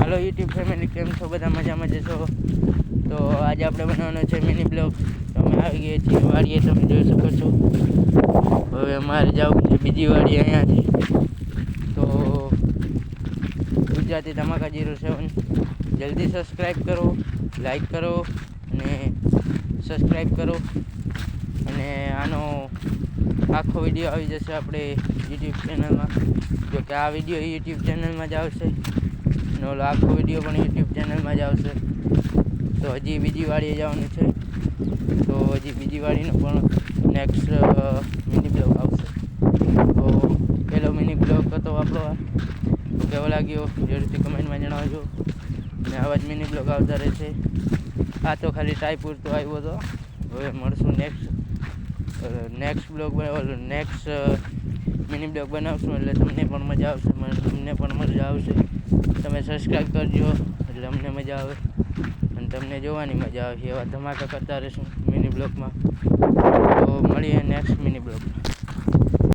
Hello YouTube family, કેમ છો? બધા મજામાં જશો? તો આજે આપણે બનાવવાનો છે મિની બ્લોગ. તો અમે આવી ગયા છીએ વાડીએ, તમે જોઈ શકો છો. હવે અમારે જવું છે બીજી વાડી અહીંયાથી. તો ગુજરાતી ધમાકા 07 જલ્દી સબસ્ક્રાઈબ કરો, લાઈક કરો અને સબસ્ક્રાઈબ કરો. અને આનો આખો વિડીયો આવી જશે આપણે યુટ્યુબ ચેનલમાં. જો કે આ વિડીયો યુટ્યુબ ચેનલમાં જ આવશે અને ઓલો આખો વિડીયો પણ યુટ્યુબ ચેનલમાં જ આવશે. તો હજી બીજી વાડીએ જવાનું છે, તો હજી બીજી વાડીનો પણ નેક્સ્ટ મિની બ્લોગ આવશે. તો પહેલો મિની બ્લોગ હતો આપણો. કેવો લાગ્યો જરૂરથી કમેન્ટમાં જણાવજો. અને આવા જ મિની બ્લોગ આવતા રહેશે. આ તો ખાલી ટ્રાય પૂરતો આવ્યો હતો. હવે મળશું next blog next mini blog બનાવશું, એટલે તમને પણ મજા આવશે, તમને પણ મજા આવશે. તમે સબસ્ક્રાઈબ કરજો એટલે અમને મજા આવે અને તમને જોવાની મજા આવશે. એવા ધમાકા કરતા રહીશું મિની બ્લોગમાં.